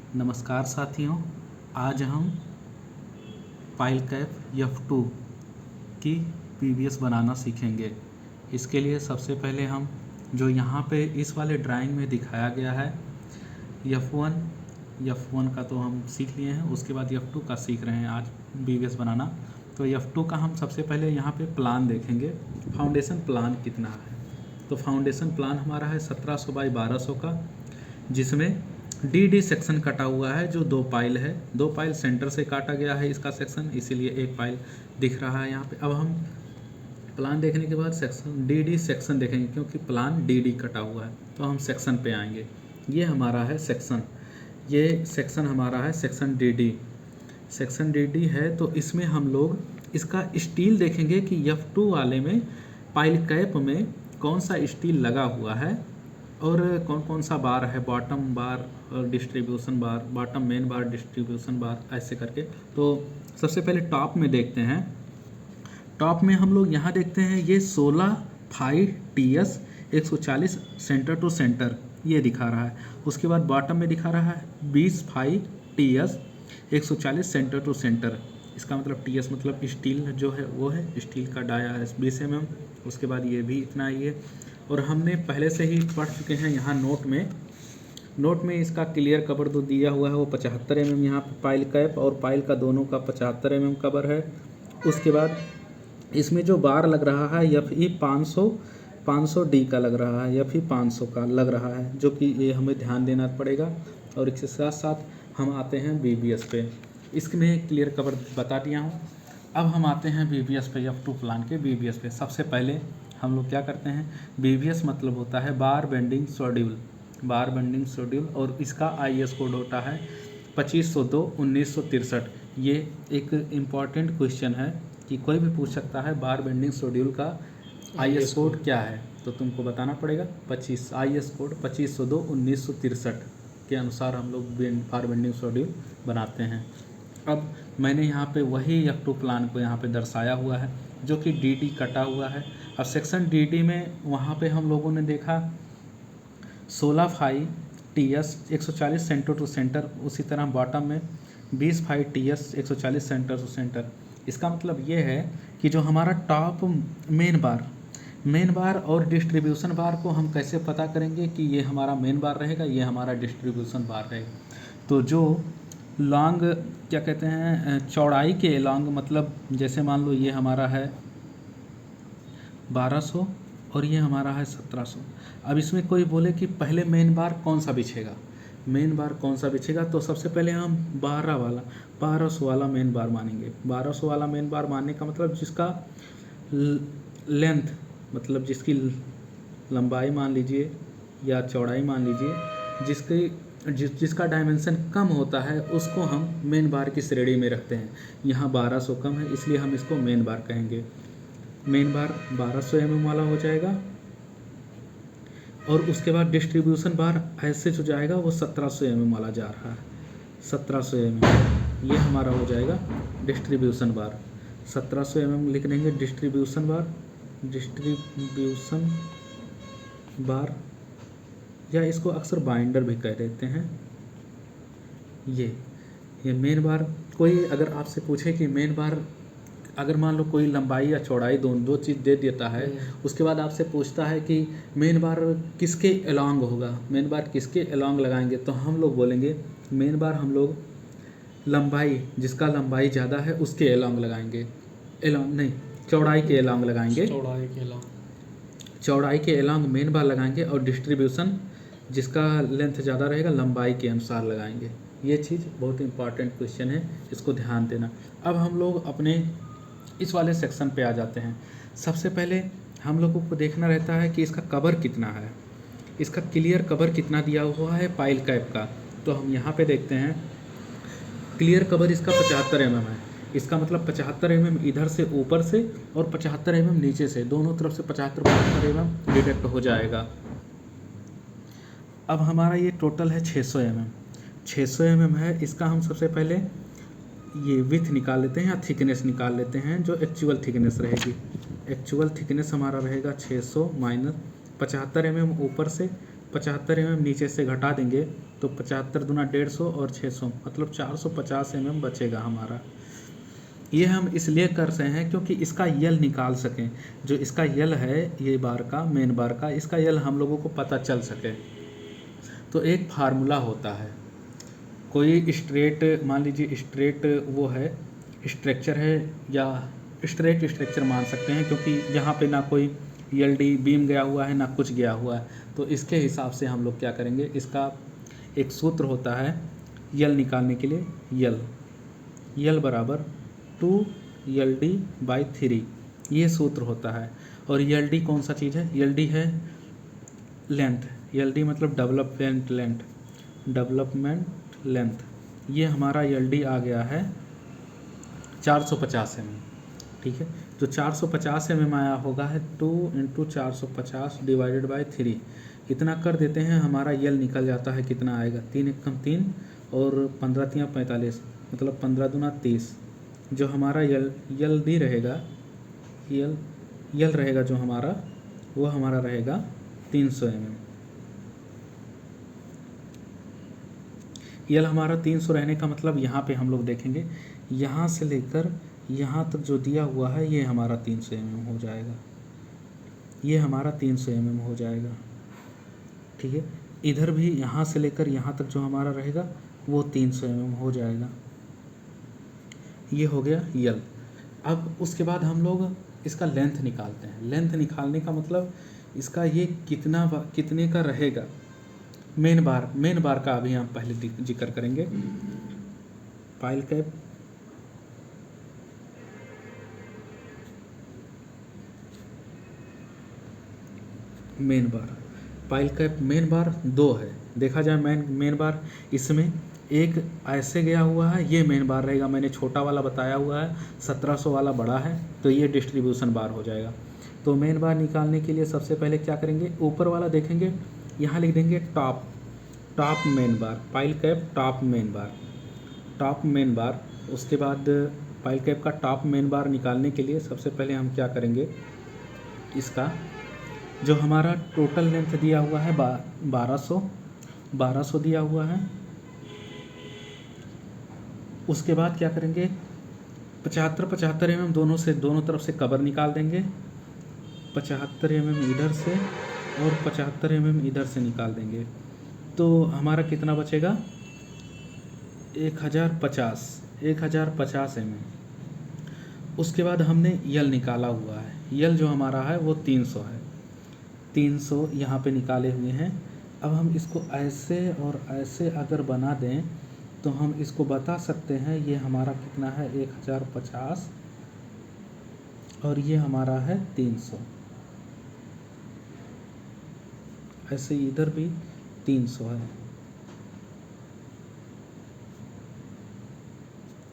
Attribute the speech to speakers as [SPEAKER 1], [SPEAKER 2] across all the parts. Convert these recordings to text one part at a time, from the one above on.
[SPEAKER 1] नमस्कार साथियों, आज हम पाइल कैप F2 की पीवीएस बनाना सीखेंगे। इसके लिए सबसे पहले हम जो यहाँ पे इस वाले ड्राइंग में दिखाया गया है F1 का तो हम सीख लिए हैं। उसके बाद F2 का सीख रहे हैं आज पीवीएस बनाना। तो F2 का हम सबसे पहले यहाँ पे प्लान देखेंगे, फाउंडेशन प्लान कितना है। तो फाउंडेशन प्लान हमारा है 1700 बाई 1200 का, जिसमें डी सेक्शन कटा हुआ है जो 2 पाइल है। 2 पाइल सेंटर से काटा गया है इसका सेक्शन, इसीलिए 1 पाइल दिख रहा है यहाँ पे। अब हम प्लान देखने के बाद सेक्शन डी सेक्शन देखेंगे, क्योंकि प्लान डी कटा हुआ है तो हम सेक्शन पे आएंगे। ये हमारा है सेक्शन, ये सेक्शन हमारा है सेक्शन डी है। तो इसमें हम लोग इसका स्टील देखेंगे कि F2 वाले में पाइल कैप में कौन सा स्टील लगा हुआ है और कौन कौन सा बार है, बॉटम बार और डिस्ट्रीब्यूशन बार, बॉटम मेन बार, डिस्ट्रीब्यूशन बार, ऐसे करके। तो सबसे पहले टॉप में देखते हैं। टॉप में हम लोग यहाँ देखते हैं ये 16 phi TS 140 centre to centre ये दिखा रहा है। उसके बाद बॉटम में दिखा रहा है 20 phi TS 140 centre to centre. इसका मतलब TS मतलब स्टील जो है वो है, स्टील का डाया है 20 mm। उसके बाद ये भी इतना ही है। और हमने पहले से ही पढ़ चुके हैं यहाँ नोट में इसका क्लियर कवर जो दिया हुआ है वो 75 mm यहाँ पे पाइल कैप और पाइल का दोनों का 75 mm कवर है। उसके बाद इसमें जो बार लग रहा है FE 500D का लग रहा है, FE 500 का लग रहा है, जो कि ये हमें ध्यान देना पड़ेगा। और इसके साथ साथ हम आते हैं BBS पे। इसमें क्लियर कवर बता दिया हूँ। अब हम आते हैं BBS पे, F2 प्लान के BBS पे। सबसे पहले हम लोग क्या करते हैं, BBS मतलब होता है बार बेंडिंग शेड्यूल, और इसका IS कोड होता है 2502/1963। ये एक इम्पॉर्टेंट क्वेश्चन है कि कोई भी पूछ सकता है बार बेंडिंग शेड्यूल का IS कोड क्या है, तो तुमको बताना पड़ेगा। IS कोड 2502/1963 के अनुसार हम लोग बार बेंडिंग शेड्यूल बनाते हैं। अब मैंने यहाँ पे वही F2 प्लान को यहाँ पे दर्शाया हुआ है जो कि DD कटा हुआ है। अब सेक्शन DD में वहाँ पे हम लोगों ने देखा 16 phi TS 140 centre to centre, उसी तरह बॉटम में 20 phi TS 140 centre to centre. इसका मतलब ये है कि जो हमारा टॉप मेन बार और डिस्ट्रीब्यूशन बार को हम कैसे पता करेंगे कि ये हमारा मेन बार रहेगा, ये हमारा डिस्ट्रीब्यूशन बार रहेगा। तो जो लॉन्ग क्या कहते हैं, चौड़ाई के लॉन्ग, मतलब जैसे मान लो ये हमारा है 1200 और ये हमारा है 1700। अब इसमें कोई बोले कि पहले मेन बार कौन सा बिछेगा, तो सबसे पहले हम 1200 वाला मेन बार मानेंगे। 1200 वाला मेन बार मानने का मतलब जिसका लेंथ, मतलब जिसकी लंबाई मान लीजिए या चौड़ाई मान लीजिए, जिसका डायमेंशन कम होता है उसको हम मेन बार की श्रेणी में रखते हैं। यहाँ 1200 कम है इसलिए हम इसको मेन बार कहेंगे। मेन बार 1200 mm वाला हो जाएगा। और उसके बाद डिस्ट्रीब्यूशन बार ऐसे जो जाएगा वो 1700 mm वाला जा रहा है। 1700 mm ये हमारा हो जाएगा डिस्ट्रीब्यूशन बार। 1700 mm लिख देंगे डिस्ट्रीब्यूशन बार, या इसको अक्सर बाइंडर भी कह देते हैं। ये मेन बार। कोई अगर आपसे पूछे कि मेन बार, अगर मान लो कोई लंबाई या चौड़ाई दो चीज़ दे देता है, उसके बाद आपसे पूछता है कि मेन बार किसके अलोंग होगा, मेन बार किसके अलोंग लगाएंगे, तो हम लोग बोलेंगे मेन बार हम लोग लंबाई, जिसका लंबाई ज़्यादा है उसके अलोंग लगाएंगे। चौड़ाई के अलोंग लगाएंगे, चौड़ाई के अलोंग मेन बार लगाएंगे। और डिस्ट्रीब्यूशन जिसका लेंथ ज़्यादा रहेगा लंबाई के अनुसार लगाएंगे। ये चीज़ बहुत इंपॉर्टेंट क्वेश्चन है, इसको ध्यान देना। अब हम लोग अपने इस वाले सेक्शन पे आ जाते हैं। सबसे पहले हम लोगों को देखना रहता है कि इसका कवर कितना है, इसका क्लियर कवर कितना दिया हुआ है पाइल कैप का। तो हम यहाँ पे देखते हैं क्लियर कवर इसका 75 mm है। इसका मतलब 75 mm इधर से ऊपर से और 75 mm नीचे से, दोनों तरफ से 75 mm डिडक्ट हो जाएगा। अब हमारा ये टोटल है 600 mm है। इसका हम सबसे पहले ये विड्थ निकाल लेते हैं या थिकनेस निकाल लेते हैं, जो एक्चुअल थिकनेस रहेगी। एक्चुअल थिकनेस हमारा रहेगा 600 माइनस 75 mm ऊपर से 75 mm नीचे से घटा देंगे तो 75 दूना 150 और 600 मतलब 450 mm बचेगा हमारा। ये हम इसलिए कर रहे हैं क्योंकि इसका यल निकाल सकें। जो इसका यल है ये बार का, मेन बार का, इसका यल हम लोगों को पता चल सके। तो एक फार्मूला होता है, कोई स्ट्रेट, मान लीजिए स्ट्रेट वो है, स्ट्रक्चर है, या स्ट्रेट स्ट्रक्चर मान सकते हैं क्योंकि यहाँ पे ना कोई एलडी बीम गया हुआ है ना कुछ गया हुआ है। तो इसके हिसाब से हम लोग क्या करेंगे, इसका एक सूत्र होता है यल निकालने के लिए, यल बराबर 2LD/3, ये सूत्र होता है। और LD कौन सा चीज़ है, LD है लेंथ, LD मतलब डेवलपमेंट लेंथ। ये हमारा LD आ गया है 450 mm, ठीक है। जो 450 mm आया होगा है 2 × 450 / 3, इतना कर देते हैं, हमारा यल निकल जाता है। कितना आएगा, 3 × 3 और 15 × 3 45, मतलब 15 दूना 30। जो हमारा यल डी रहेगा, यल रहेगा जो हमारा, वो हमारा रहेगा 300 mm। यल हमारा 300 रहने का मतलब यहाँ पे हम लोग देखेंगे, यहाँ से लेकर यहाँ तक जो दिया हुआ है ये हमारा 300 mm हो जाएगा, ये हमारा 300 mm हो जाएगा, ठीक है। इधर भी यहाँ से लेकर यहाँ तक जो हमारा रहेगा वो 300 mm हो जाएगा। ये हो गया यल। अब उसके बाद हम लोग इसका लेंथ निकालते हैं। लेंथ निकालने का मतलब इसका ये कितने का रहेगा। मेन बार का अभी हम पहले जिक्र करेंगे। पाइल कैप मेन बार 2 है। देखा जाए मेन बार, इसमें एक ऐसे गया हुआ है, ये मेन बार रहेगा। मैंने छोटा वाला बताया हुआ है, 1700 वाला बड़ा है, तो ये डिस्ट्रीब्यूशन बार हो जाएगा। तो मेन बार निकालने के लिए सबसे पहले क्या करेंगे, ऊपर वाला देखेंगे, यहाँ लिख देंगे टॉप मेन बार, पाइल कैप टॉप मेन बार। उसके बाद पाइल कैप का टॉप मेन बार निकालने के लिए सबसे पहले हम क्या करेंगे, इसका जो हमारा टोटल लेंथ दिया हुआ है 1200 दिया हुआ है। उसके बाद क्या करेंगे, 75 mm दोनों तरफ से कवर निकाल देंगे। 75 mm इधर से और 75 mm इधर से निकाल देंगे, तो हमारा कितना बचेगा, 1050 mm। उसके बाद हमने यल निकाला हुआ है, यल जो हमारा है वो 300 है, 300 यहाँ पे निकाले हुए हैं। अब हम इसको ऐसे और ऐसे अगर बना दें तो हम इसको बता सकते हैं, ये हमारा कितना है 1050 और ये हमारा है 300। ऐसे इधर भी 300 है,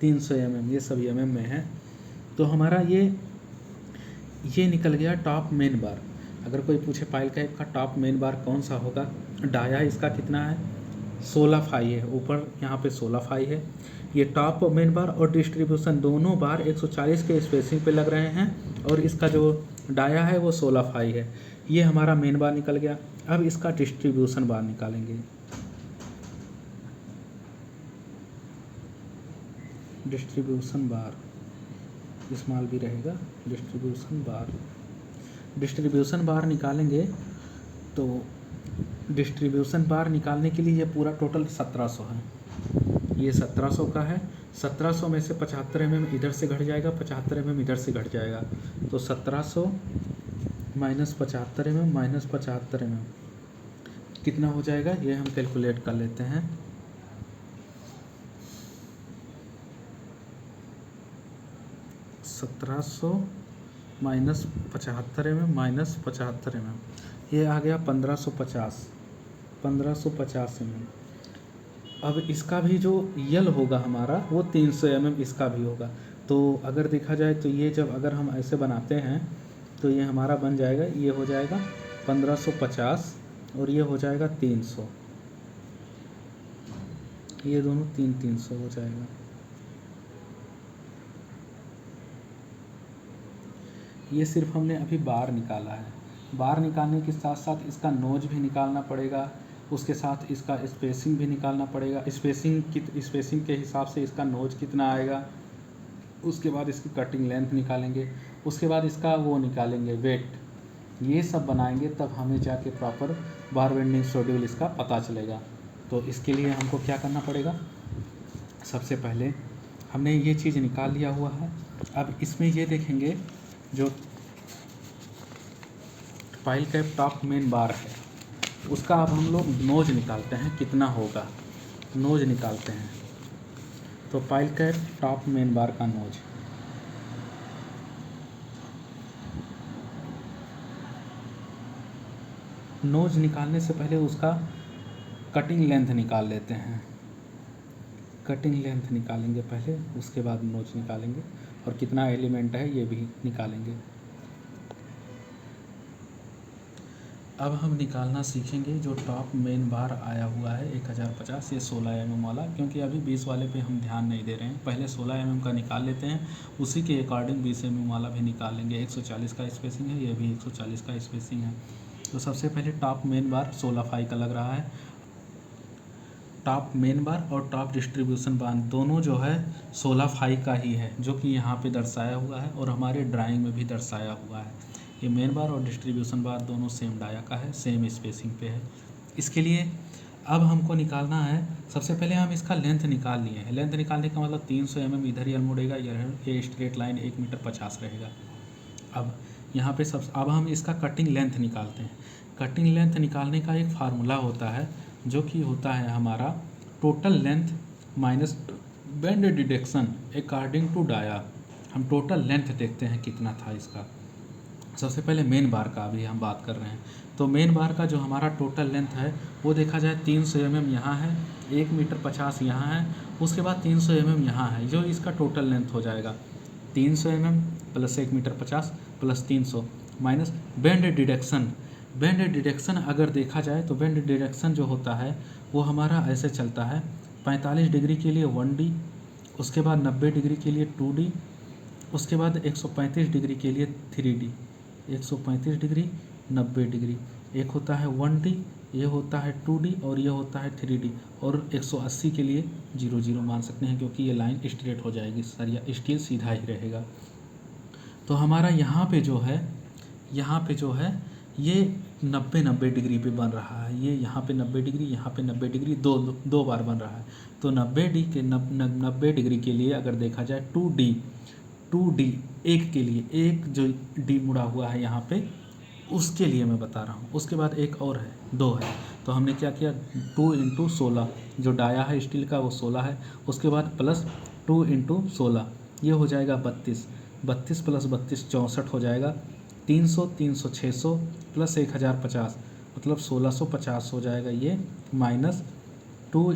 [SPEAKER 1] 300 mm, ये सभी mm में है। तो हमारा ये निकल गया टॉप मेन बार। अगर कोई पूछे पाइल कैप का टॉप मेन बार कौन सा होगा, डाया इसका कितना है 16 फाई है, ऊपर यहाँ पे 16 फाई है। ये टॉप मेन बार और डिस्ट्रीब्यूशन दोनों बार 140 के स्पेसिंग पे लग रहे हैं, और इसका जो डाया है वो 16 फाई है। ये हमारा मेन बार निकल गया। अब इसका डिस्ट्रीब्यूशन बार निकालेंगे। डिस्ट्रीब्यूशन बार स्मॉल भी रहेगा, डिस्ट्रीब्यूशन बार निकालेंगे। तो डिस्ट्रीब्यूशन बार निकालने के लिए ये पूरा टोटल 1700 है, ये 1700 का है। 1700 में से 75 mm इधर से घट जाएगा, 75 mm इधर से घट जाएगा, तो 1700 माइनस 75 mm माइनस 75 mm कितना हो जाएगा, ये हम कैलकुलेट कर लेते हैं। 1700 माइनस 75 mm माइनस 75 mm, ये आ गया 1550 mm। अब इसका भी जो यल होगा हमारा वो 300 mm इसका भी होगा। तो अगर देखा जाए तो ये जब अगर हम ऐसे बनाते हैं तो ये हमारा बन जाएगा, ये हो जाएगा 1550 और ये हो जाएगा 300, ये दोनों 300 हो जाएगा। ये सिर्फ हमने अभी बार निकाला है, बार निकालने के साथ साथ इसका नोज भी निकालना पड़ेगा, उसके साथ इसका स्पेसिंग भी निकालना पड़ेगा। स्पेसिंग के हिसाब से इसका नोज कितना आएगा, उसके बाद इसकी कटिंग लेंथ निकालेंगे, उसके बाद इसका वो निकालेंगे वेट। ये सब बनाएंगे तब हमें जाके प्रॉपर बार बेंडिंग शेड्यूल इसका पता चलेगा। तो इसके लिए हमको क्या करना पड़ेगा, सबसे पहले हमने ये चीज़ निकाल लिया हुआ है। अब इसमें ये देखेंगे जो पाइल कैप टॉप मेन बार है उसका अब हम लोग नोज निकालते हैं, कितना होगा नोज निकालते हैं। तो पाइल कैप टॉप मेन बार का नोज निकालने से पहले उसका कटिंग लेंथ निकाल लेते हैं। कटिंग लेंथ निकालेंगे पहले, उसके बाद नोज निकालेंगे और कितना एलिमेंट है ये भी निकालेंगे। अब हम निकालना सीखेंगे जो टॉप मेन बार आया हुआ है 1050, ये 16 mm वाला, क्योंकि अभी 20 वाले पे हम ध्यान नहीं दे रहे हैं। पहले 16 mm का निकाल लेते हैं, उसी के अकॉर्डिंग 20 mm वाला भी निकाल लेंगे। 140 का स्पेसिंग है, ये भी 140 का स्पेसिंग है। तो सबसे पहले टॉप मेन बार 16 फाई का लग रहा है। टॉप मेन बार और टॉप डिस्ट्रीब्यूशन बार दोनों जो है 16 फाई का ही है, जो कि यहाँ पे दर्शाया हुआ है और हमारे ड्राइंग में भी दर्शाया हुआ है। ये मेन बार और डिस्ट्रीब्यूशन बार दोनों सेम डाया का है, सेम स्पेसिंग पे है। इसके लिए अब हमको निकालना है, सबसे पहले हम इसका लेंथ निकाल लिए हैं। लेंथ निकालने का मतलब 300 mm इधर ही मुड़ेगा, ये स्ट्रेट लाइन 1 मीटर 50 रहेगा। अब यहाँ पे अब हम इसका कटिंग लेंथ निकालते हैं। कटिंग लेंथ निकालने का एक फार्मूला होता है जो कि होता है हमारा total length minus bend deduction according to dia. हम टोटल लेंथ देखते हैं कितना था इसका। सबसे पहले मेन बार का अभी हम बात कर रहे हैं। तो मेन बार का जो हमारा टोटल लेंथ है वो देखा जाए 300 mm यहाँ है, 1 मीटर 50 यहाँ है, उसके बाद 300 mm यहाँ है, जो इसका टोटल लेंथ हो जाएगा 300 mm plus 1 metre 50 plus 300 minus bend deduction. Bend deduction अगर देखा जाए तो बेंड डिडक्शन जो होता है वो हमारा ऐसे चलता है, 45 डिग्री के लिए 1D, उसके बाद 90 डिग्री के लिए 2D, उसके बाद 135 डिग्री के लिए 3D। 135 डिग्री 90 डिग्री, एक होता है 1D, ये होता है 2D और ये होता है 3D। और 180 के लिए 0 मान सकते हैं, क्योंकि ये लाइन स्ट्रेट हो जाएगी, सरिया स्टील सीधा ही रहेगा। तो हमारा यहाँ पे जो है ये 90 डिग्री पे बन रहा है। ये यहाँ पे 90 डिग्री, यहाँ पे 90 डिग्री, दो बार बन रहा है। तो 90 डिग्री के लिए अगर देखा जाए 2D एक के लिए, एक जो डी मुड़ा हुआ है यहाँ पे उसके लिए मैं बता रहा हूँ। उसके बाद एक और है, 2 है। तो हमने क्या किया, 2 × 16 जो डाया है स्टील का वो 16 है, उसके बाद प्लस 2 × 16 ये हो जाएगा 32, 32 प्लस 32 64 हो जाएगा। 300 300 600 प्लस 1050 मतलब 1650 हो जाएगा ये, माइनस 2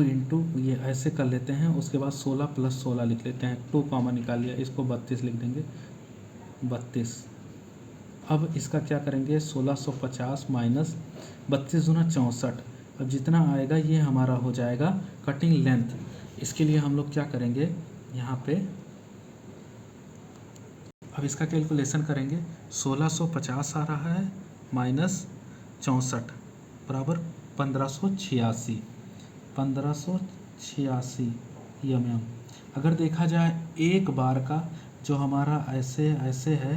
[SPEAKER 1] इंटू ये ऐसे कर लेते हैं। उसके बाद 16 + 16 लिख लेते हैं, 2 कॉमन निकाल लिया, इसको 32 लिख देंगे, 32। अब इसका क्या करेंगे, 1650 माइनस 32 दूना 64। अब जितना आएगा ये हमारा हो जाएगा कटिंग लेंथ। इसके लिए हम लोग क्या करेंगे यहाँ पे, अब इसका कैलकुलेशन करेंगे। 1650 आ रहा है माइनस 64 बराबर 1586 mm। अगर देखा जाए एक बार का जो हमारा ऐसे है,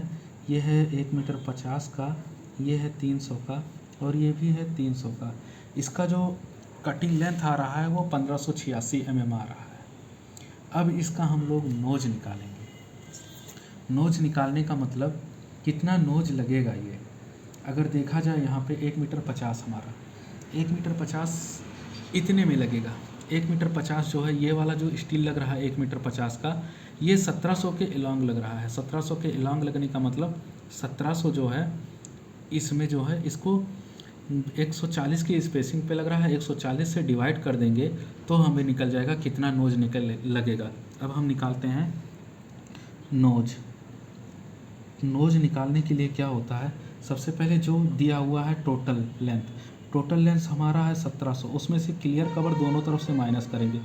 [SPEAKER 1] ये है 1 मीटर 50 का, ये है 300 का और ये भी है 300 का। इसका जो कटिंग लेंथ आ रहा है वो 1586 mm आ रहा है। अब इसका हम लोग नोज निकालेंगे। नोज निकालने का मतलब कितना नोज लगेगा ये, अगर देखा जाए यहाँ पे 1 मीटर 50 हमारा, 1 मीटर 50 इतने में लगेगा। 1 मीटर 50 जो है ये वाला जो स्टील लग रहा है 1 मीटर 50 का, ये 1700 के अलॉन्ग लग रहा है। 1700 के अलॉन्ग लगने का मतलब 1700 जो है इसमें जो है इसको 140 की स्पेसिंग पे लग रहा है। 140 से डिवाइड कर देंगे तो हमें निकल जाएगा कितना नोज लगेगा। अब हम निकालते हैं नोज। नोज निकालने के लिए क्या होता है, सबसे पहले जो दिया हुआ है टोटल लेंथ हमारा है 1700, उसमें से क्लियर कवर दोनों तरफ से माइनस करेंगे,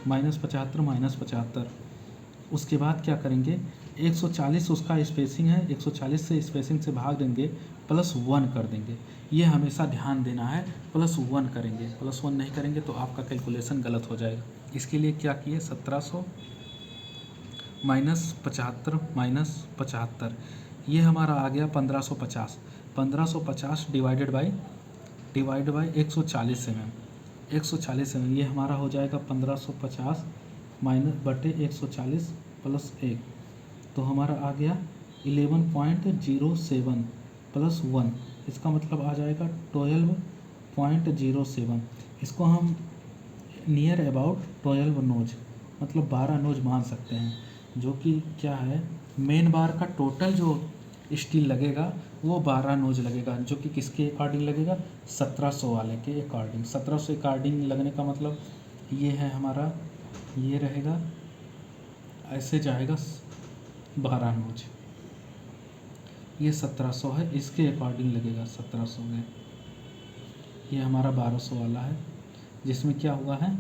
[SPEAKER 1] -75 -75। उसके बाद क्या करेंगे, 140 उसका स्पेसिंग है, 140 से स्पेसिंग से भाग देंगे, +1 कर देंगे। ये हमेशा ध्यान देना है, +1 करेंगे, +1 नहीं करेंगे तो आपका कैलकुलेशन गलत हो जाएगा। इसके लिए क्या किए, 1700 -75 -75, ये हमारा आ गया 1550। 1550 डिवाइड बाई 140 mm, 140 mm, ये हमारा हो जाएगा 1550 -140 +1, तो हमारा आ गया 11.07 +1, इसका मतलब आ जाएगा 12.07। इसको हम नियर अबाउट 12 नोज मतलब 12 नोज मान सकते हैं, जो कि क्या है, मेन बार का टोटल जो स्टील लगेगा वो 12 नोज लगेगा, जो कि किसके अकॉर्डिंग लगेगा, 1700 वाले के अकॉर्डिंग। 1700 अकॉर्डिंग लगने का मतलब ये है हमारा, ये रहेगा, ऐसे जाएगा 12 नोज, ये 1700 है, इसके अकॉर्डिंग लगेगा 1700 में। ये हमारा 1200 वाला है, जिसमें क्या हुआ है,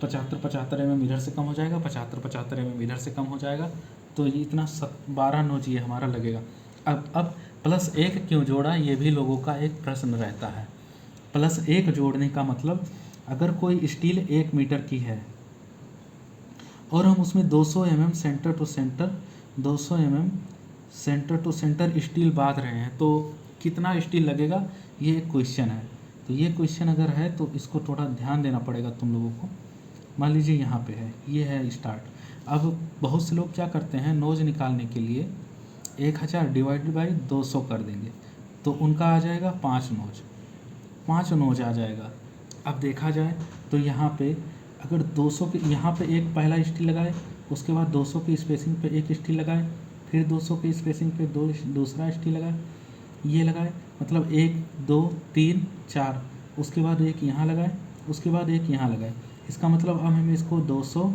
[SPEAKER 1] 75 mm इधर से कम हो जाएगा, 75 mm इधर से कम हो जाएगा, तो ये इतना 12 नोज ये हमारा लगेगा। अब +1 क्यों जोड़ा, ये भी लोगों का एक प्रश्न रहता है। +1 जोड़ने का मतलब, अगर कोई स्टील 1 मीटर की है और हम उसमें 200 mm centre to centre, 200 mm centre to centre steel बांध रहे हैं, तो कितना स्टील लगेगा, ये एक क्वेश्चन है। तो ये क्वेश्चन अगर है तो इसको थोड़ा ध्यान देना पड़ेगा तुम लोगों को। मान लीजिए यहाँ पे है, ये है स्टार्ट। अब बहुत से लोग क्या करते हैं, नोज निकालने के लिए 1000 डिवाइड बाई 200 कर देंगे, तो उनका आ जाएगा 5 नोज, 5 नोज आ जाएगा। अब देखा जाए तो यहाँ पे अगर 200 के, यहाँ पे एक पहला स्टील लगाए, उसके बाद 200 की स्पेसिंग पे एक स्टील लगाए, फिर 200 की स्पेसिंग पे दूसरा स्टील लगाए, ये लगाए, मतलब 1 2 3 4, उसके बाद एक यहाँ लगाए, उसके बाद एक यहाँ लगाए। इसका मतलब अब हम इसको 200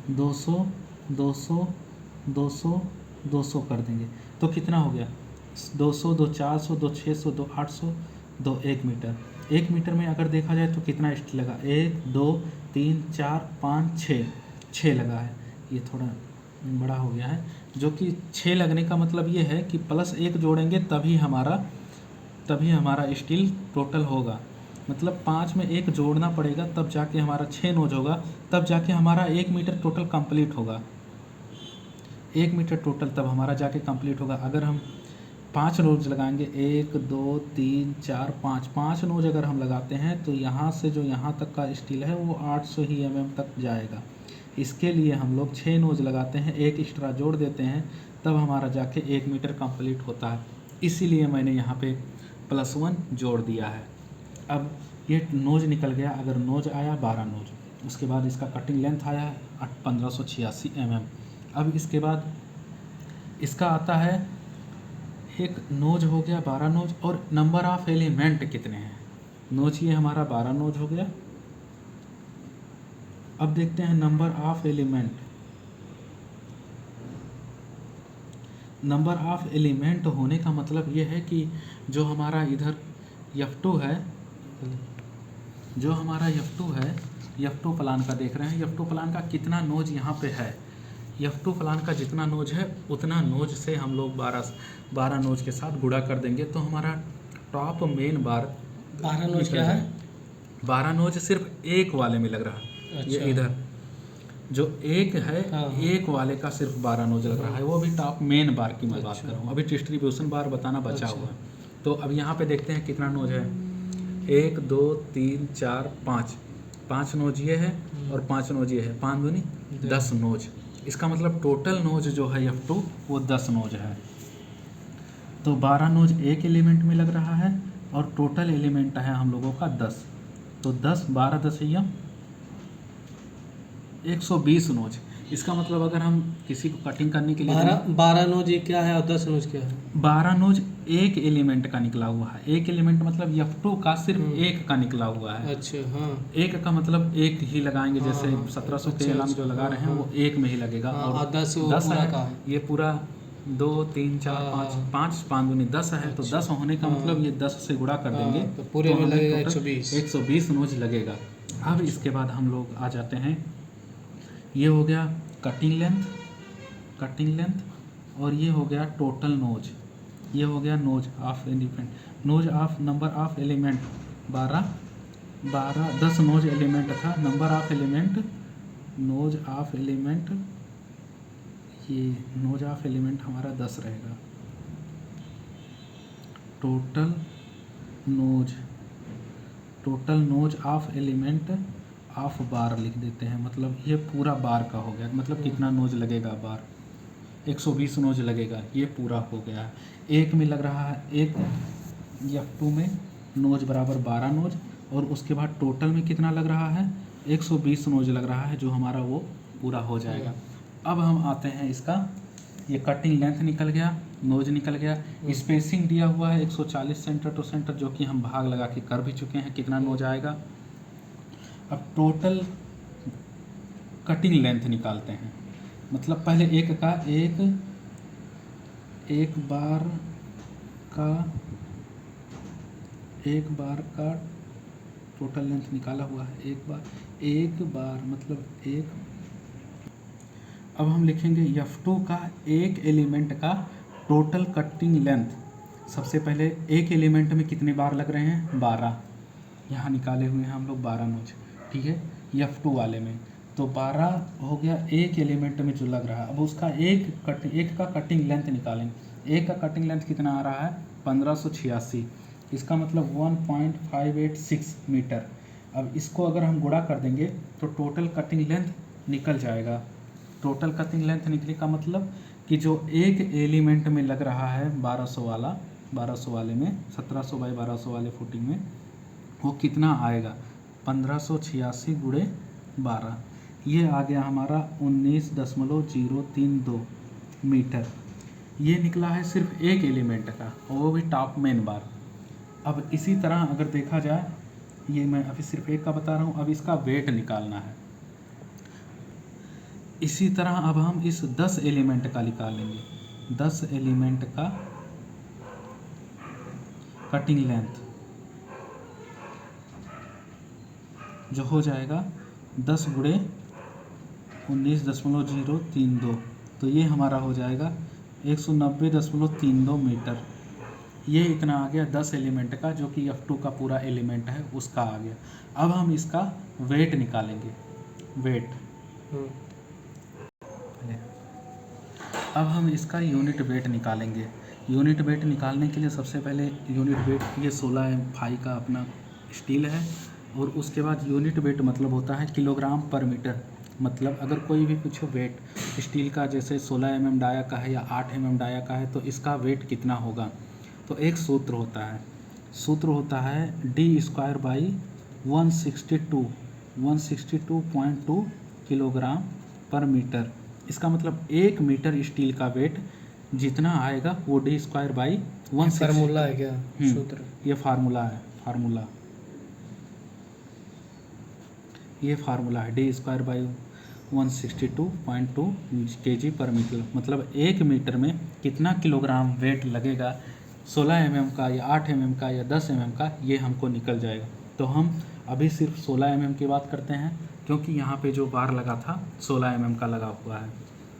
[SPEAKER 1] 200 200 200 200 कर देंगे, तो कितना हो गया, 200 2 400 2 600 2 800 2 1 मीटर। 1 मीटर में अगर देखा जाए तो कितना स्टील लगा, 1 2 3 4 5 6 लगा है। ये थोड़ा बड़ा हो गया है, जो कि 6 लगने का मतलब ये है कि +1 जोड़ेंगे तभी हमारा स्टील टोटल होगा। मतलब 5 में 1 जोड़ना पड़ेगा, तब जाके हमारा 6 नोज होगा, तब जाके हमारा 1 मीटर टोटल कंप्लीट होगा। 1 मीटर टोटल तब हमारा जाके कंप्लीट होगा। अगर हम 5 नोज लगाएंगे, 1 2 3 4 5 नोज अगर हम लगाते हैं, तो यहाँ से जो यहाँ तक का स्टील है वो 800 ही mm तक जाएगा। इसके लिए हम लोग 6 नोज लगाते हैं, 1 एक्स्ट्रा जोड़ देते हैं, तब हमारा जाके 1 मीटर कंप्लीट होता है। इसीलिए मैंने यहाँ पे +1 जोड़ दिया है। अब ये नोज निकल गया, अगर नोज आया 12 नोज, उसके बाद इसका कटिंग लेंथ आया 1586 mm। अब इसके बाद इसका आता है, एक नोज हो गया 12 नोज, और नंबर ऑफ एलिमेंट कितने हैं। नोज ये हमारा 12 नोज हो गया। अब देखते हैं number of element. Number of element होने का मतलब ये है कि जो हमारा इधर F2 है, जो हमारा F2 है, F2 प्लान का देख रहे हैं, F2 प्लान का कितना नोज यहाँ पे है। F2 प्लान का जितना नोज है उतना नोज से हम लोग 12 नोज के साथ गुणा कर देंगे, तो हमारा टॉप मेन बार
[SPEAKER 2] 12 नोज क्या है,
[SPEAKER 1] 12 नोज सिर्फ एक वाले में लग रहा है।
[SPEAKER 2] अच्छा।
[SPEAKER 1] ये इधर जो एक है,
[SPEAKER 2] हाँ।
[SPEAKER 1] एक वाले का सिर्फ 12 नोज लग रहा है, वो भी टॉप मेन बार की मैं बात कर रहा हूँ। अभी डिस्ट्रीब्यूशन बार बताना बचा हुआ है। तो अब यहाँ पे देखते हैं कितना नोज है, 1 2 3 4 5 नोज ये है और 5 नोज ये है, 5 दूनी 10 नोज। इसका मतलब टोटल नोज जो है F2 वो 10 नोज है। तो 12 नोज एक एलिमेंट में लग रहा है और टोटल एलिमेंट है हम लोगों का 10। तो 10 12 10 है 120 नोज। इसका मतलब अगर हम किसी को कटिंग करने के लिए
[SPEAKER 2] 12 नोज ये क्या है और 10 नोज क्या है।
[SPEAKER 1] 12 नोज एक एलिमेंट का निकला हुआ है। एक एलिमेंट मतलब F2 का सिर्फ एक का निकला हुआ है।
[SPEAKER 2] अच्छा हाँ।
[SPEAKER 1] एक का मतलब एक ही लगाएंगे, जैसे 1700 के एलान जो लगा रहे हैं वो एक में ही लगेगा। और 10 है, ये पूरा 2 3 4 5 5 दूनी 10 है। तो 10 होने का मतलब ये 10 से गुणा कर देंगे
[SPEAKER 2] तो पूरे में लगेगा
[SPEAKER 1] 120 नोज लगेगा। अब इसके बाद हम लोग आ जाते हैं, ये हो गया कटिंग लेंथ, कटिंग लेंथ, और ये हो गया टोटल नोज, ये हो गया nodes of element, nodes of number of element 10 nodes element था, number of element, nodes of element, ये नोज ऑफ एलिमेंट हमारा 10 रहेगा। Total nodes of element of bar लिख देते हैं, मतलब ये पूरा बार का हो गया, मतलब कितना नोज लगेगा बार, 120 नोज लगेगा, ये पूरा हो गया है। एक में लग रहा है, एक F2 में नोज बराबर 12 नोज, और उसके बाद टोटल में कितना लग रहा है, 120 नोज लग रहा है, जो हमारा वो पूरा हो जाएगा। अब हम आते हैं इसका, ये कटिंग लेंथ निकल गया, नोज निकल गया, स्पेसिंग दिया हुआ है 140 सेंटर टू सेंटर, जो कि हम भाग लगा के कर भी चुके हैं, कितना नोज आएगा। अब टोटल कटिंग लेंथ निकालते हैं, मतलब पहले एक बार का टोटल लेंथ निकाला हुआ है, एक बार मतलब एक। अब हम लिखेंगे F2 का एक एलिमेंट का टोटल कटिंग लेंथ। सबसे पहले एक एलिमेंट में कितने बार लग रहे हैं, 12, यहाँ निकाले हुए हैं हम लोग 12 नोज, ठीक है, F2 वाले में। तो 12 हो गया एक एलिमेंट में जो लग रहा है। अब उसका एक का कटिंग लेंथ निकालेंगे। एक का कटिंग लेंथ कितना आ रहा है, 1586, इसका मतलब 1.586 मीटर। अब इसको अगर हम गुणा कर देंगे तो टोटल कटिंग लेंथ निकल जाएगा। टोटल कटिंग लेंथ निकले का मतलब कि जो एक एलिमेंट में लग रहा है 1200 वाले में, 1700 बाई 1200 वाले फुटिंग में, वो कितना आएगा, 1586 गुणे 12, ये आ गया हमारा 19.032 मीटर। ये निकला है सिर्फ एक एलिमेंट का, और वो भी टॉप मेन बार। अब इसी तरह अगर देखा जाए, ये मैं अभी सिर्फ एक का बता रहा हूँ, अब इसका वेट निकालना है। इसी तरह अब हम इस 10 एलिमेंट का निकालेंगे, 10 एलिमेंट का कटिंग लेंथ जो हो जाएगा 10 गुणे 19.032, तो ये हमारा हो जाएगा 190.32 मीटर। ये इतना आ गया 10 एलिमेंट का, जो कि F2 का पूरा एलिमेंट है उसका आ गया। अब हम इसका वेट निकालेंगे, वेट। अब हम इसका यूनिट वेट निकालेंगे। यूनिट वेट निकालने के लिए सबसे पहले यूनिट वेट, ये 16 फाई का अपना स्टील है, और उसके बाद यूनिट वेट मतलब होता है किलोग्राम पर मीटर। मतलब अगर कोई भी पूछो वेट स्टील का, जैसे 16 mm डाया का है या 8 mm डाया का है, तो इसका वेट कितना होगा, तो एक सूत्र होता है D² बाई 162.2 किलोग्राम पर मीटर। इसका मतलब 1 मीटर स्टील का वेट जितना आएगा वो D² बाई 162।
[SPEAKER 2] फार्मूला है क्या, सूत्र?
[SPEAKER 1] ये फार्मूला है, ये फार्मूला है D² बाई 162.2 kg पर मीटर। मतलब 1 मीटर में कितना किलोग्राम वेट लगेगा, 16 mm का या 8 mm का या 10 mm का, ये हमको निकल जाएगा। तो हम अभी सिर्फ 16 mm की बात करते हैं, क्योंकि यहाँ पे जो बार लगा था 16 mm का लगा हुआ है,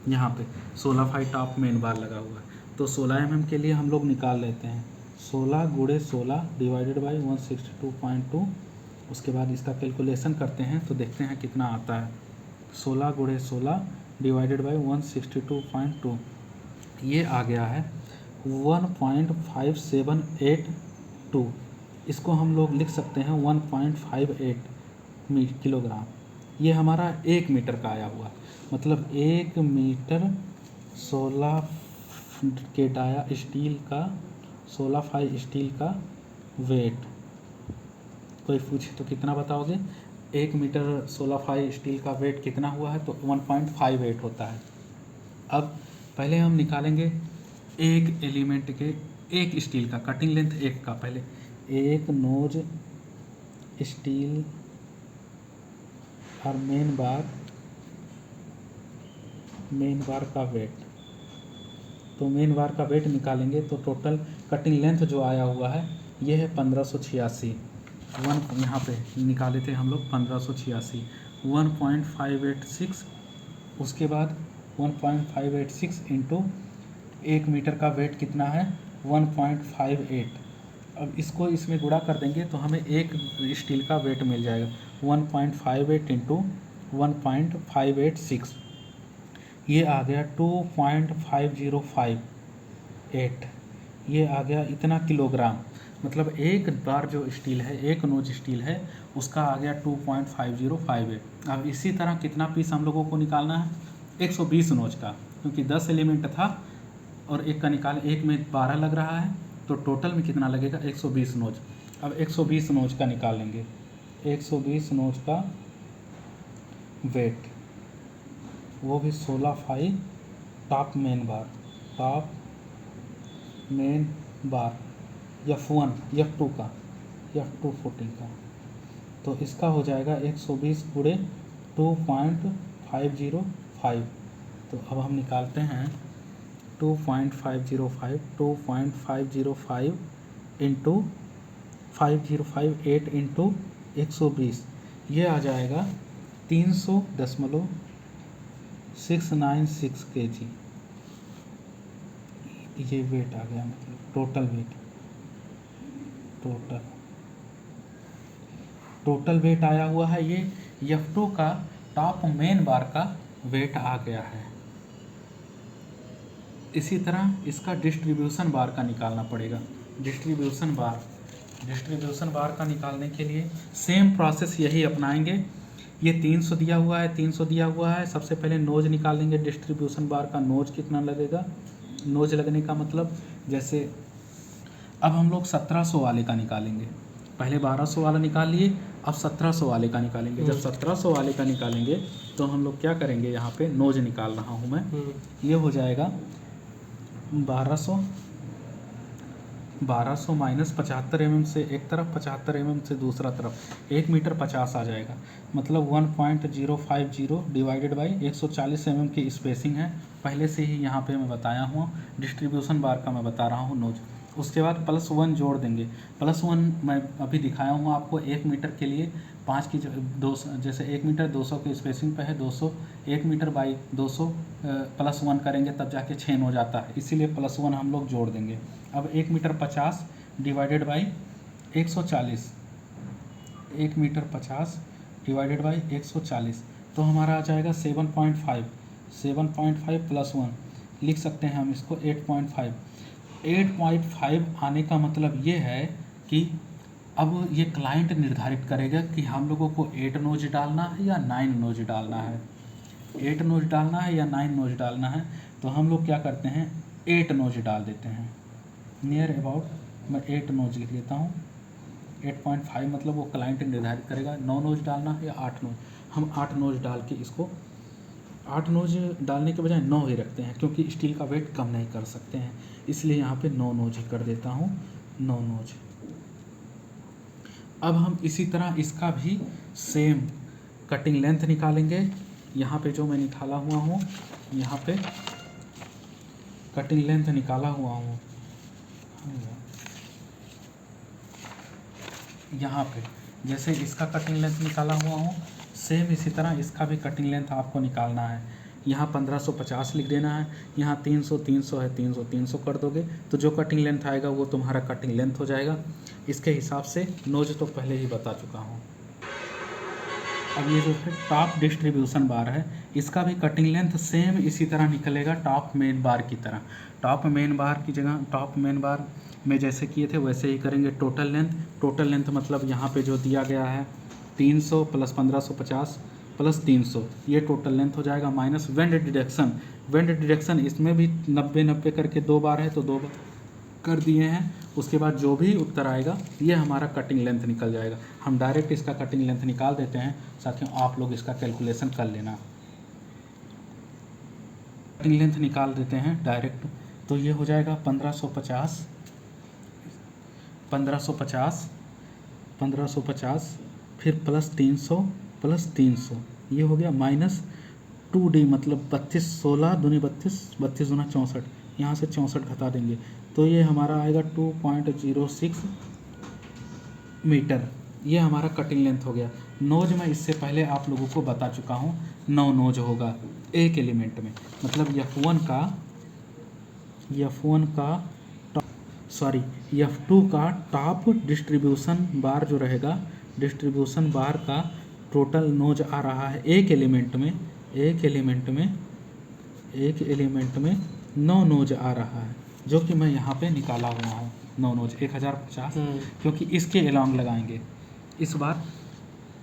[SPEAKER 1] यहाँ पे 16 फाई टॉप मेन बार लगा हुआ है। तो 16 mm के लिए हम लोग निकाल लेते हैं, 16 गुणे 16 डिवाइडेड बाई 162.2। उसके बाद इसका कैलकुलेशन करते हैं तो देखते हैं कितना आता है। 16 गुणे 16 डिवाइडेड बाई 162.2, ये आ गया है 1.5782। इसको हम लोग लिख सकते हैं 1.58 किलोग्राम। ये हमारा 1 मीटर का आया हुआ, मतलब 1 मीटर 16 के डाया स्टील का, 16 फाई स्टील का वेट। कोई पूछे तो कितना बताओगे, 1 मीटर 16 फाई स्टील का वेट कितना हुआ है, तो 1.58 होता है। अब पहले हम निकालेंगे एक एलिमेंट के, एक स्टील का कटिंग लेंथ, एक का पहले एक नोज स्टील और मेन बार का वेट। तो मेन बार का वेट निकालेंगे तो टोटल कटिंग लेंथ जो आया हुआ है ये है 1586। यहाँ पे निकाले थे हम लोग 1586, 1.586। उसके बाद 1.586 इंटू 1 मीटर का वेट कितना है 1.58। अब इसको इसमें गुणा कर देंगे तो हमें एक स्टील का वेट मिल जाएगा 1.58 इंटू 1.586, ये आ गया 2.5058, ये आ गया इतना किलोग्राम। मतलब एक बार जो स्टील है, एक नोज स्टील है, उसका आ गया 2.5058। अब इसी तरह कितना पीस हम लोगों को निकालना है 120 नोज का, क्योंकि 10 एलिमेंट था और एक का निकाल, एक में 12 लग रहा है, तो टोटल में कितना लगेगा 120 नोज। अब 120 नोज का निकालेंगे, 120 नोज का वेट, वो भी 16 phi top main bar, top main bar F1 F2 का, F2 14 का, तो इसका हो जाएगा 120 गुणे 2.505। तो अब हम निकालते हैं 2.505 इंटू 5058 इंटू 120, ये आ जाएगा 300.696 kg। ये वेट आ गया, मतलब टोटल वेट, टोटल वेट आया हुआ है। ये F2 का टॉप मेन बार का वेट आ गया है। इसी तरह इसका डिस्ट्रीब्यूशन बार का निकालना पड़ेगा। डिस्ट्रीब्यूशन बार का निकालने के लिए सेम प्रोसेस यही अपनाएंगे। ये 300 दिया हुआ है, 300 दिया हुआ है। सबसे पहले नोज निकालेंगे डिस्ट्रीब्यूशन बार का। नोज कितना लगेगा, नोज लगने का मतलब जैसे अब हम लोग 1700 वाले का निकालेंगे। पहले 1200 वाला निकाल लिए, अब 1700 वाले का निकालेंगे। जब 1700 वाले का निकालेंगे तो हम लोग क्या करेंगे, यहाँ पे नोज निकाल रहा हूँ मैं, ये हो जाएगा 1200 माइनस 75 mm से एक तरफ, 75 mm से दूसरा तरफ, 1 मीटर 50 आ जाएगा। मतलब 1.050 डिवाइडेड बाई 140 mm की स्पेसिंग है। पहले से ही यहाँ पे मैं बताया हूँ, डिस्ट्रीब्यूशन बार का मैं बता रहा हूँ नोज। उसके बाद +1 जोड़ देंगे। +1 मैं अभी दिखाया हूँ आपको। 1 मीटर के लिए 5 की 200, जैसे 1 मीटर 200 की स्पेसिंग पे है, 200 1 मीटर बाई 200 +1 करेंगे तब जाके 6 हो जाता है, इसीलिए +1 हम लोग जोड़ देंगे। अब 1 metre 50 divided by 140, 1 metre 50 divided by 140, तो हमारा आ जाएगा 7.5 +1 लिख सकते हैं हम इसको 8.5 आने का मतलब ये है कि अब ये क्लाइंट निर्धारित करेगा कि हम लोगों को 8 नोज डालना है या 9 नोज डालना है, 8 नोज डालना है या 9 नोज डालना है। तो हम लोग क्या करते हैं, 8 नोज डाल देते हैं। नियर अबाउट मैं 8 नोज लिख देता हूँ। 8.5 मतलब वो क्लाइंट निर्धारित करेगा 9 नोज डालना है या 8 नोज। हम 8 नोज डाल के इसको, 8 नोज डालने के बजाय 9 ही रखते हैं, क्योंकि स्टील का वेट कम नहीं कर सकते हैं, इसलिए यहाँ पे 9 नोज ही कर देता हूँ, 9 नोज। अब हम इसी तरह इसका भी सेम कटिंग लेंथ निकालेंगे। यहाँ पे जो मैं निकाला हुआ हूँ, यहाँ पे कटिंग लेंथ निकाला हुआ हूँ, यहाँ पे जैसे इसका कटिंग लेंथ निकाला हुआ हूँ, सेम इसी तरह इसका भी कटिंग लेंथ आपको निकालना है। यहाँ 1550 लिख देना है, यहाँ 300 है, 300 कर दोगे तो जो कटिंग लेंथ आएगा वो तुम्हारा कटिंग लेंथ हो जाएगा। इसके हिसाब से नोज तो पहले ही बता चुका हूँ। अब ये जो है टॉप डिस्ट्रीब्यूशन बार है, इसका भी कटिंग लेंथ सेम इसी तरह निकलेगा टॉप मेन बार की तरह। टॉप मेन बार की जगह, टॉप मेन बार में जैसे किए थे वैसे ही करेंगे। टोटल लेंथ मतलब यहाँ पे जो दिया गया है 300 + 1550 + 300, ये टोटल लेंथ हो जाएगा। माइनस वेंड डिडक्शन इसमें भी 90 करके 2 बार है, तो 2 बार कर दिए हैं। उसके बाद जो भी उत्तर आएगा ये हमारा कटिंग लेंथ निकल जाएगा। हम डायरेक्ट इसका कटिंग लेंथ निकाल देते हैं, साथियों आप लोग इसका कैलकुलेशन कर लेना। कटिंग लेंथ निकाल देते हैं डायरेक्ट, तो ये हो जाएगा 1550 फिर +300 ये हो गया, माइनस 2D मतलब 32, 16 दूनी 32, 32 दूना 64, यहाँ से 64 घटा देंगे तो ये हमारा आएगा 2.06 मीटर। ये हमारा कटिंग लेंथ हो गया। नोज मैं इससे पहले आप लोगों को बता चुका हूँ, 9 नोज होगा एक एलिमेंट में। मतलब F2 का टॉप डिस्ट्रीब्यूशन बार जो रहेगा, डिस्ट्रीब्यूशन बार का टोटल नोज आ रहा है एक एलिमेंट में 9 नोज आ रहा है, जो कि मैं यहाँ पे निकाला हुआ हूँ 9 नोज 1050, क्योंकि इसके एलॉन्ग लगाएंगे इस बार,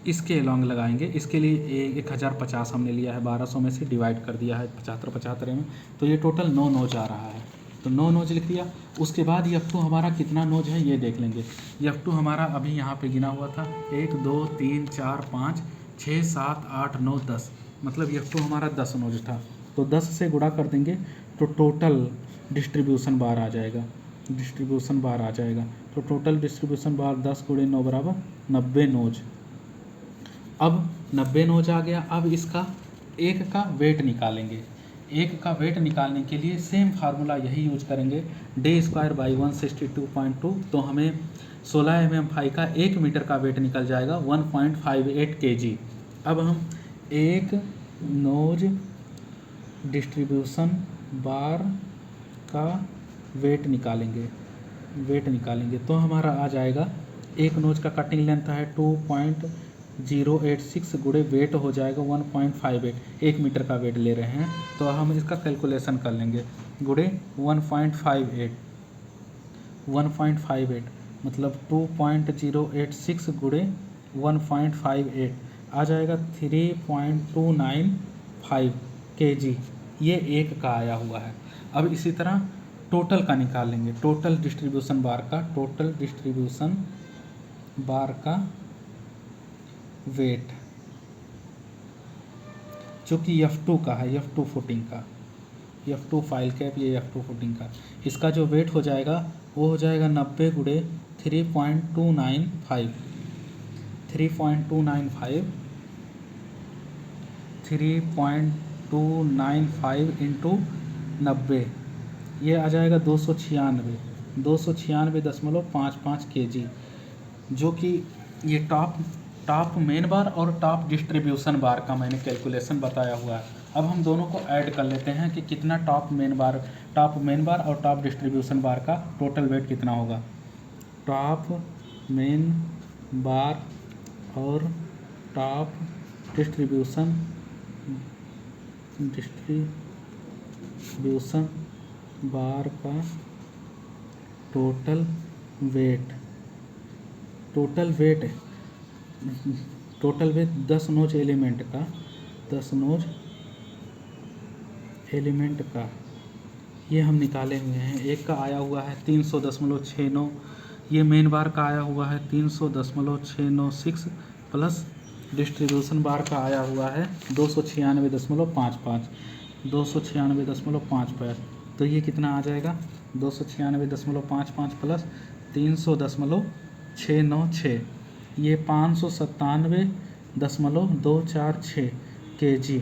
[SPEAKER 1] इसके एलॉन्ग लगाएंगे। इसके लिए 1050 हमने लिया है, 1200 में से डिवाइड कर दिया है 75 में, तो ये टोटल 9 नोज आ रहा है। तो 9 नोज लिख दिया। उसके बाद F2 हमारा कितना नोज है ये देख लेंगे। F2 हमारा अभी यहाँ पे गिना हुआ था 1 2 3 4 5 6 7 8 9 10, मतलब F2 हमारा 10 नोज था। तो 10 से गुणा कर देंगे तो टोटल डिस्ट्रीब्यूशन बार आ जाएगा, तो टोटल डिस्ट्रीब्यूशन बार 10 × 9 बराबर 90 नोज। अब 90 नोज आ गया। अब इसका एक का वेट निकालेंगे। एक का वेट निकालने के लिए सेम फार्मूला यही यूज करेंगे, d²/162.2, तो हमें 16 mm का 1 मीटर का वेट निकल जाएगा 1.58 kg। अब हम एक नोज डिस्ट्रीब्यूशन बार का वेट निकालेंगे तो हमारा आ जाएगा, एक नोज का कटिंग लेंथ है 2.086 गुणे वेट हो जाएगा 1.58, 1 मीटर का वेट ले रहे हैं तो हम इसका कैलकुलेशन कर लेंगे। गुणे 1.58 मतलब 2.086 गुणे 1.58 आ जाएगा 3.295 kg। ये एक का आया हुआ है। अब इसी तरह टोटल का निकाल लेंगे, टोटल डिस्ट्रीब्यूशन बार का वेट, जो कि F2 का है, F2 फुटिंग का, F2 फाइल कैप, ये F2 फुटिंग का। इसका जो वेट हो जाएगा वो हो जाएगा 90 गुणे 3.295 इंटू 90, ये आ जाएगा 296.55 kg, जो कि ये टॉप मेन बार और टॉप डिस्ट्रीब्यूशन बार का मैंने कैलकुलेशन बताया हुआ है। अब हम दोनों को ऐड कर लेते हैं कि कितना टॉप मेन बार और टॉप डिस्ट्रीब्यूशन बार का टोटल वेट कितना होगा। टॉप मेन बार और टॉप डिस्ट्रीब्यूशन बार का टोटल वेट 10 नोज एलिमेंट का ये हम निकाले हुए हैं। एक का आया हुआ है 300.69, ये मेन बार का आया हुआ है 300.696 प्लस डिस्ट्रीब्यूशन बार का आया हुआ है 296.55, तो ये कितना आ जाएगा 296.55 प्लस 300.696, ये 597.246 kg।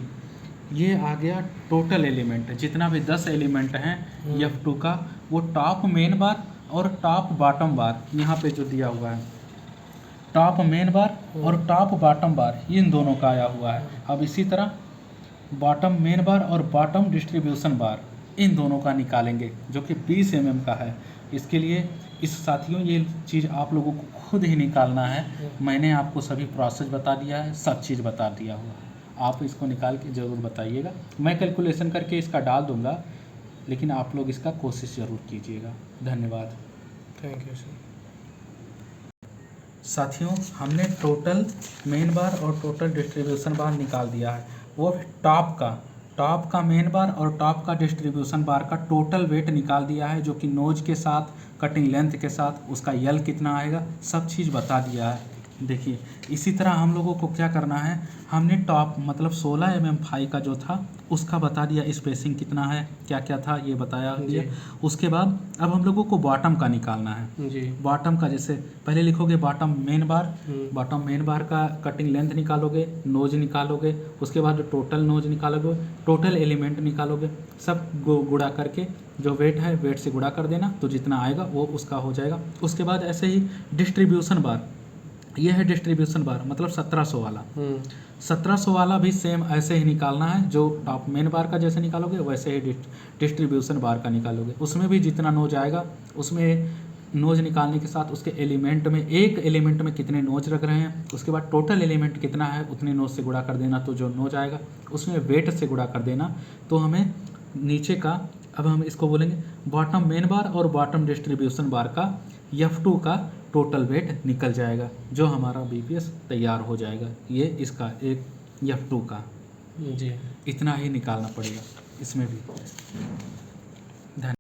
[SPEAKER 1] ये आ गया टोटल एलिमेंट, जितना भी 10 एलिमेंट हैं F2 का, वो टॉप मेन बार और टॉप बॉटम बार यहाँ पे जो दिया हुआ है, टॉप मेन बार और टॉप बॉटम बार इन दोनों का आया हुआ है। अब इसी तरह बॉटम मेन बार और बॉटम डिस्ट्रीब्यूशन बार इन दोनों का निकालेंगे, जो कि 20 mm का है। इसके लिए साथियों ये चीज़ आप लोगों को खुद ही निकालना है। मैंने आपको सभी प्रोसेस बता दिया है, सब चीज़ बता दिया हुआ है, आप इसको निकाल के ज़रूर बताइएगा। मैं कैलकुलेशन करके इसका डाल दूंगा, लेकिन आप लोग इसका कोशिश ज़रूर कीजिएगा। धन्यवाद।
[SPEAKER 2] Thank you sir.
[SPEAKER 1] साथियों हमने टोटल मेन बार और टोटल डिस्ट्रीब्यूशन बार निकाल दिया है। वो टॉप का मेन बार और टॉप का डिस्ट्रीब्यूशन बार का टोटल वेट निकाल दिया है, जो कि नोज के साथ, कटिंग लेंथ के साथ, उसका यल कितना आएगा, सब चीज़ बता दिया है। देखिए इसी तरह हम लोगों को क्या करना है, हमने टॉप मतलब 16 mm फाई का जो था उसका बता दिया, स्पेसिंग कितना है, क्या क्या था ये बताया दिया। उसके बाद अब हम लोगों को बॉटम का निकालना है
[SPEAKER 2] जी।
[SPEAKER 1] बॉटम का जैसे पहले लिखोगे बॉटम मेन बार का कटिंग लेंथ निकालोगे, नोज निकालोगे, उसके बाद टोटल नोज निकालोगे, टोटल एलिमेंट निकालोगे, सब गुणा करके जो वेट है वेट से गुणा कर देना, तो जितना आएगा वो उसका हो जाएगा। उसके बाद ऐसे ही डिस्ट्रीब्यूशन बार, ये है डिस्ट्रीब्यूशन बार, मतलब 1700 वाला। 1700 वाला भी सेम ऐसे ही निकालना है, जो टॉप मेन बार का जैसे निकालोगे वैसे ही डिस्ट्रीब्यूशन बार का निकालोगे। उसमें भी जितना नोज आएगा, उसमें नोज निकालने के साथ उसके एलिमेंट में, एक एलिमेंट में कितने नोज रख रहे हैं, उसके बाद टोटल एलिमेंट कितना है उतने नोज से गुणा कर देना, तो जो नोज आएगा उसमें वेट से गुणा कर देना, तो हमें नीचे का, अब हम इसको बोलेंगे बॉटम मेन बार और बॉटम डिस्ट्रीब्यूशन बार का F2 का टोटल वेट निकल जाएगा, जो हमारा BPS तैयार हो जाएगा। ये इसका एक F2 का
[SPEAKER 2] जी।
[SPEAKER 1] इतना ही निकालना पड़ेगा इसमें भी।